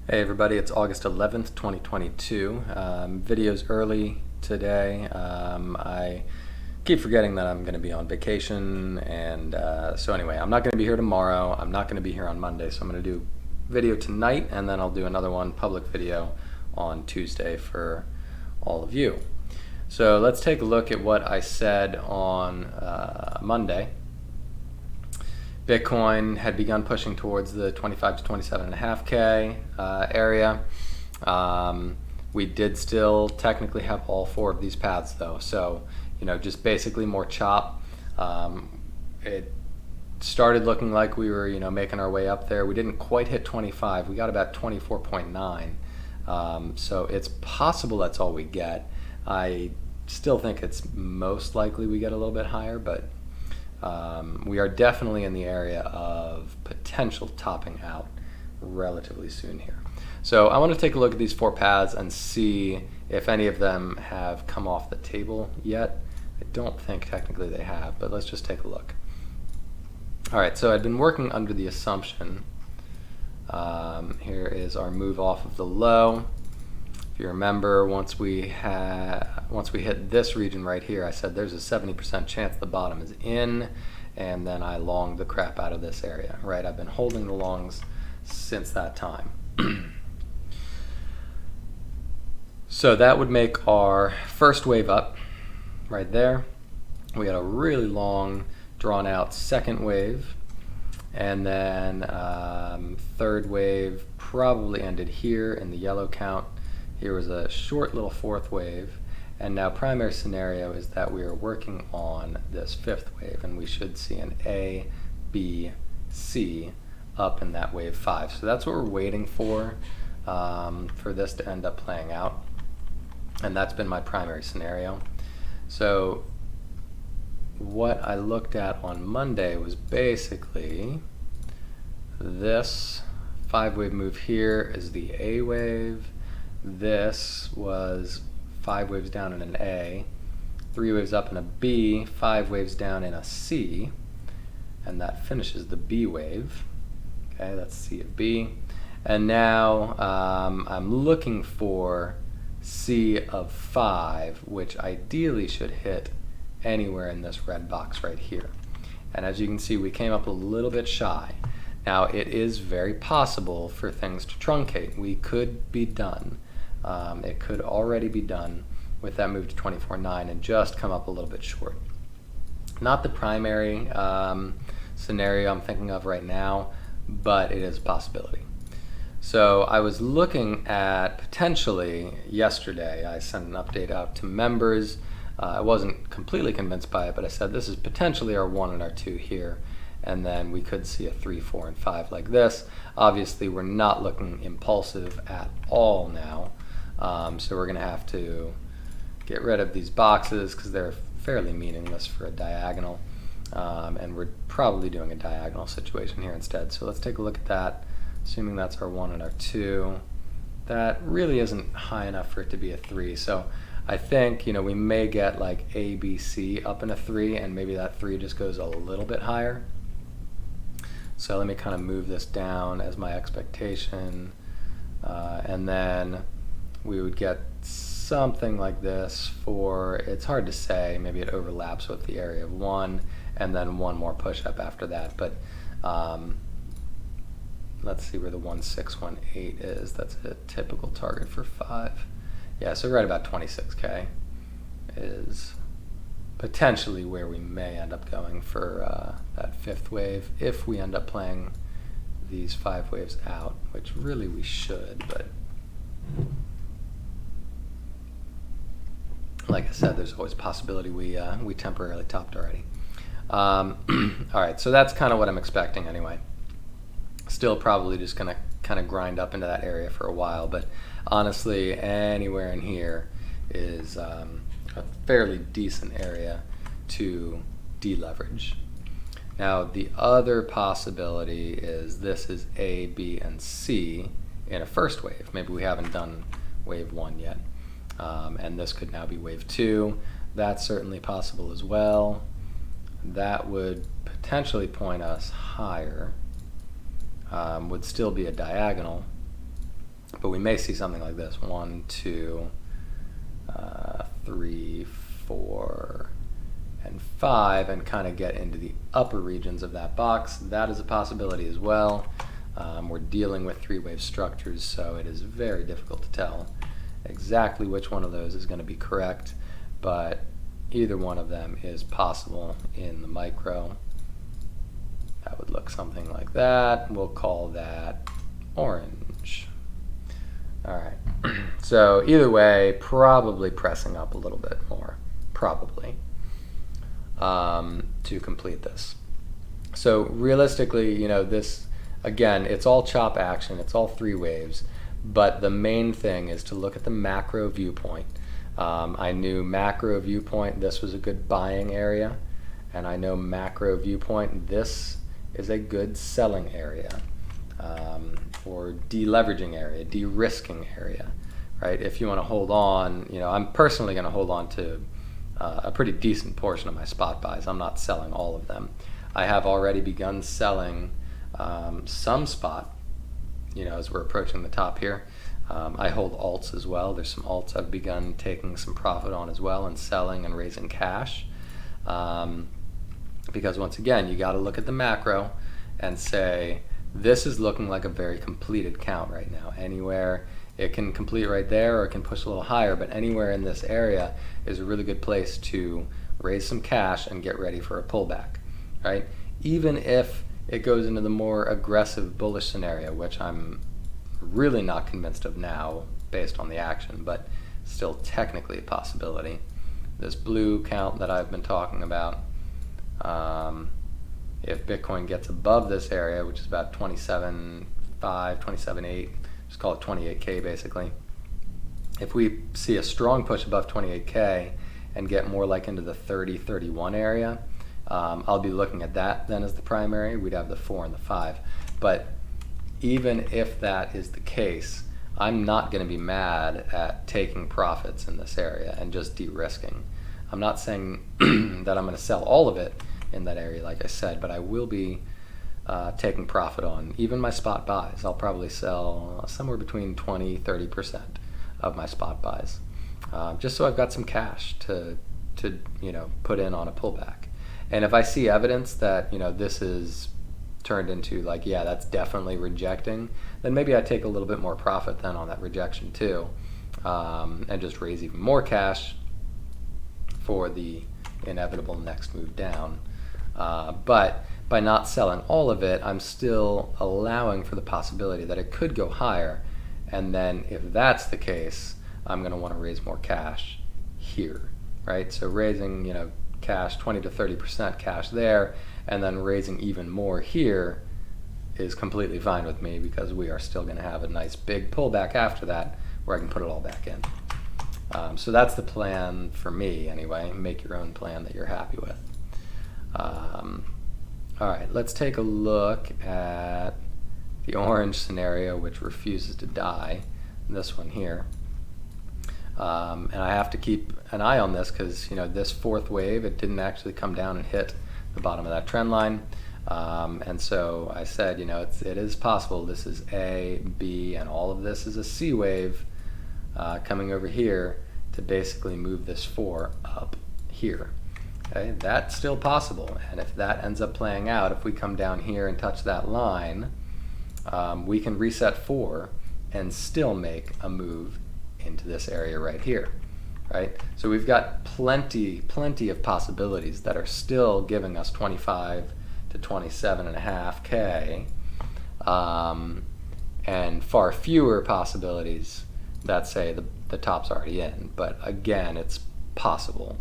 Hey everybody, it's August 11th, 2022. Video's early today. I keep forgetting that I'm going to be on vacation, and so anyway, I'm not going to be here tomorrow. I'm not going to be here on Monday, so I'm going to do video tonight, and then I'll do another one, public video, on Tuesday for all of you. So let's take a look at what I said on Monday. Bitcoin had begun pushing towards the 25 to 27.5K area. We did still technically have all four of these paths though, so just basically more chop. It started looking like we were making our way up there. We didn't quite hit 25. We got about 24.9. So it's possible that's all we get. I still think it's most likely we get a little bit higher, but we are definitely in the area of potential topping out relatively soon here. So I want to take a look at these four paths and see if any of them have come off the table yet. I don't think technically they have, but let's just take a look. All right, so I've been working under the assumption, here is our move off of the low. If you remember, once we hit this region right here, I said there's a 70% chance the bottom is in, and then I longed the crap out of this area, right? I've been holding the longs since that time. So that would make our first wave up right there. We had a really long, drawn out second wave, and then third wave probably ended here in the yellow count. Here was a short little fourth wave, and now primary scenario is that we are working on this fifth wave, and we should see an A, B, C up in that wave 5. So that's what we're waiting for this to end up playing out, and that's been my primary scenario. So what I looked at on Monday was basically this 5-wave move here is the A wave. This was 5 waves down in an A, 3 waves up in a B, 5 waves down in a C, and that finishes the B wave. Okay, that's C of B. And now I'm looking for C of 5, which ideally should hit anywhere in this red box right here. And as you can see, we came up a little bit shy. Now it is very possible for things to truncate. We could be done. It could already be done with that move to 24.9 and just come up a little bit short. Not the primary scenario I'm thinking of right now, but it is a possibility. So I was looking at potentially yesterday, I sent an update out to members. I wasn't completely convinced by it, but I said this is potentially our 1 and our 2 here, and then we could see a 3, 4, and 5 like this. Obviously, we're not looking impulsive at all now. So we're going to have to get rid of these boxes because they're fairly meaningless for a diagonal, and we're probably doing a diagonal situation here instead. So let's take a look at that, assuming that's our 1 and our 2. That really isn't high enough for it to be a 3, so I think we may get like A, B, C up in a 3, and maybe that 3 just goes a little bit higher. So let me kind of move this down as my expectation, and then we would get something like this for, it's hard to say, maybe it overlaps with the area of 1, and then one more push-up after that. But let's see where the 1618 is. That's a typical target for 5. Yeah, so right about 26K is potentially where we may end up going for that fifth wave, if we end up playing these 5 waves out, which really we should, but like I said, there's always a possibility we temporarily topped already. All right, so that's kind of what I'm expecting anyway. Still probably just going to kind of grind up into that area for a while, but honestly, anywhere in here is a fairly decent area to deleverage. Now, the other possibility is this is A, B, and C in a first wave. Maybe we haven't done wave 1 yet. And this could now be wave 2. That's certainly possible as well. That would potentially point us higher. Would still be a diagonal. But we may see something like this: 1, 2, 3, 4, and 5, and kind of get into the upper regions of that box. That is a possibility as well. We're dealing with three-wave structures, so it is very difficult to tell exactly which one of those is going to be correct, but either one of them is possible in the micro. That would look something like that. We'll call that orange. All right, so either way, probably pressing up a little bit more, probably, to complete this. So realistically, you know, this, again, it's all chop action, it's all three waves, but the main thing is to look at the macro viewpoint. I knew macro viewpoint, this was a good buying area, and I know macro viewpoint, this is a good selling area, or deleveraging area, de-risking area, right? If you want to hold on, you know, I'm personally going to hold on to a pretty decent portion of my spot buys. I'm not selling all of them. I have already begun selling some spot, you know, as we're approaching the top here. I hold alts as well. There's some alts I've begun taking some profit on as well and selling and raising cash. Because once again, you got to look at the macro and say, this is looking like a very completed count right now. Anywhere it can complete right there, or it can push a little higher, but anywhere in this area is a really good place to raise some cash and get ready for a pullback, right? Even if it goes into the more aggressive bullish scenario, which I'm really not convinced of now based on the action, but still technically a possibility. This blue count that I've been talking about, if Bitcoin gets above this area, which is about 27.5, 27.8, just call it 28K basically. If we see a strong push above 28K and get more like into the 30, 31 area, I'll be looking at that then as the primary. We'd have the 4 and the 5. But even if that is the case, I'm not going to be mad at taking profits in this area and just de-risking. I'm not saying that I'm going to sell all of it in that area, like I said, but I will be taking profit on even my spot buys. I'll probably sell somewhere between 20-30% of my spot buys, just so I've got some cash to you know, put in on a pullback. And if I see evidence that, you know, this is turned into like, yeah, that's definitely rejecting, then maybe I take a little bit more profit then on that rejection too, and just raise even more cash for the inevitable next move down. But by not selling all of it, I'm still allowing for the possibility that it could go higher, and then if that's the case, I'm going to want to raise more cash here, right? So raising, you know, cash, 20-30% cash there, and then raising even more here is completely fine with me, because we are still going to have a nice big pullback after that where I can put it all back in. So that's the plan for me anyway. Make your own plan that you're happy with. All right, let's take a look at the orange scenario, which refuses to die, this one here. And I have to keep an eye on this because, you know, this fourth wave, it didn't actually come down and hit the bottom of that trend line. And so I said, you know, it is possible this is A, B, and all of this is a C wave coming over here to basically move this 4 up here. Okay, that's still possible, and if that ends up playing out, if we come down here and touch that line, we can reset 4 and still make a move into this area right here, right? So we've got plenty of possibilities that are still giving us 25 to 27.5K, and far fewer possibilities that say the top's already in. But again, it's possible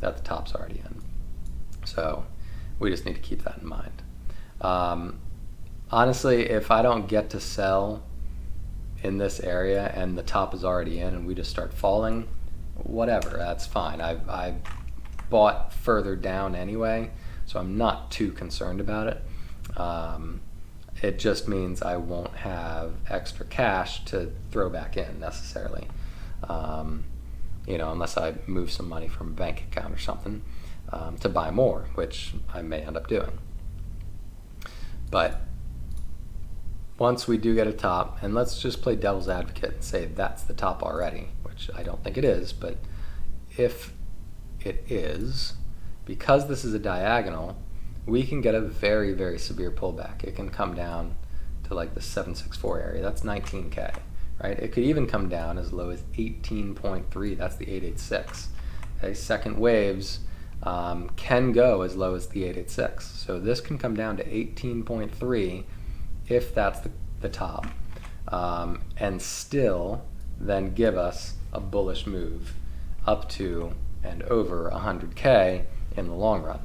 that the top's already in. So we just need to keep that in mind. Honestly, if I don't get to sell in this area and the top is already in and we just start falling, whatever, that's fine. I bought further down anyway, so I'm not too concerned about it. It just means I won't have extra cash to throw back in necessarily. You know, unless I move some money from a bank account or something to buy more, which I may end up doing. But once we do get a top, and let's just play devil's advocate and say that's the top already, which I don't think it is, but if it is, because this is a diagonal, we can get a very, very severe pullback. It can come down to like the 764 area. That's 19K, right? It could even come down as low as 18.3. That's the 886. Okay, second waves can go as low as the 886. So this can come down to 18.3 if that's the top, and still then give us a bullish move up to and over 100K in the long run.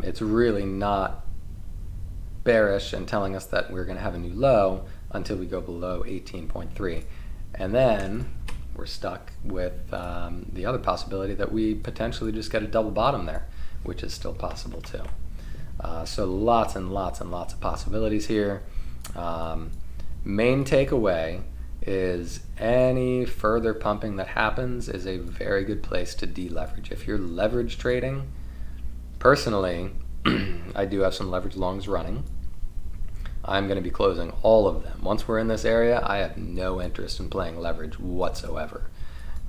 It's really not bearish and telling us that we're going to have a new low until we go below 18.3. And then we're stuck with the other possibility that we potentially just get a double bottom there, which is still possible too. So lots and lots and lots of possibilities here. Main takeaway is any further pumping that happens is a very good place to deleverage. If you're leverage trading, personally, I do have some leverage longs running. I'm going to be closing all of them. Once we're in this area, I have no interest in playing leverage whatsoever,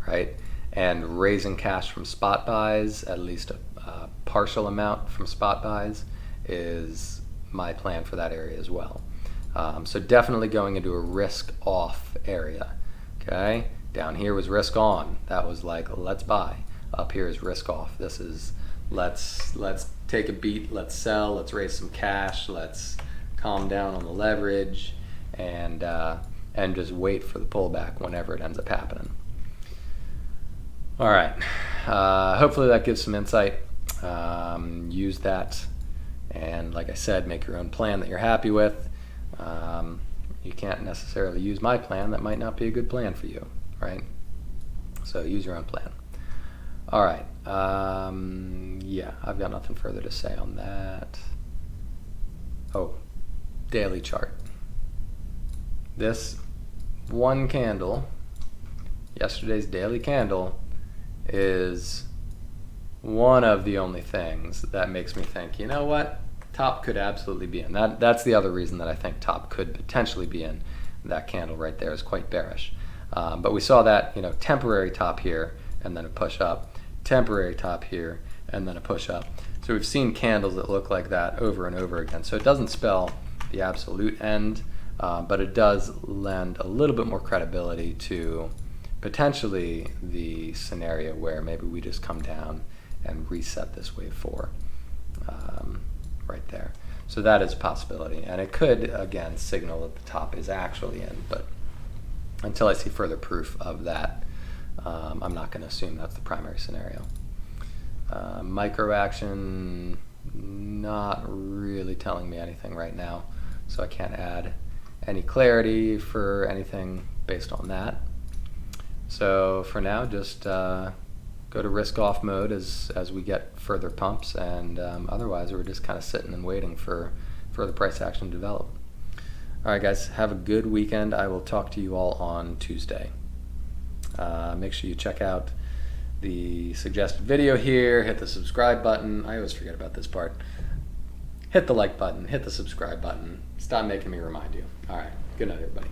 right? And raising cash from spot buys, at least a partial amount from spot buys, is my plan for that area as well. So definitely going into a risk off area, okay? Down here was risk on. That was like, let's buy. Up here is risk off. This is, let's take a beat, let's sell, let's raise some cash, let's calm down on the leverage, and just wait for the pullback whenever it ends up happening. All right, hopefully that gives some insight. Use that, and like I said, make your own plan that you're happy with. You can't necessarily use my plan. That might not be a good plan for you, right? So use your own plan. All right, yeah, I've got nothing further to say on that. Oh, daily chart. This one candle, yesterday's daily candle, is one of the only things that makes me think, you know what, top could absolutely be in. That's the other reason that I think top could potentially be in. That candle right there is quite bearish. But we saw that, you know, temporary top here and then a push up, temporary top here and then a push up. So we've seen candles that look like that over and over again. So it doesn't spell the absolute end, but it does lend a little bit more credibility to potentially the scenario where maybe we just come down and reset this wave 4 right there. So that is a possibility, and it could again signal that the top is actually in, but until I see further proof of that, I'm not going to assume that's the primary scenario. Micro action, not really telling me anything right now, so I can't add any clarity for anything based on that. So for now, just go to risk off mode as we get further pumps, and otherwise we're just kind of sitting and waiting for the price action to develop. All right, guys, have a good weekend. I will talk to you all on Tuesday. Make sure you check out the suggested video here, hit the subscribe button. I always forget about this part. Hit the like button, hit the subscribe button. Stop making me remind you. All right, good night, everybody.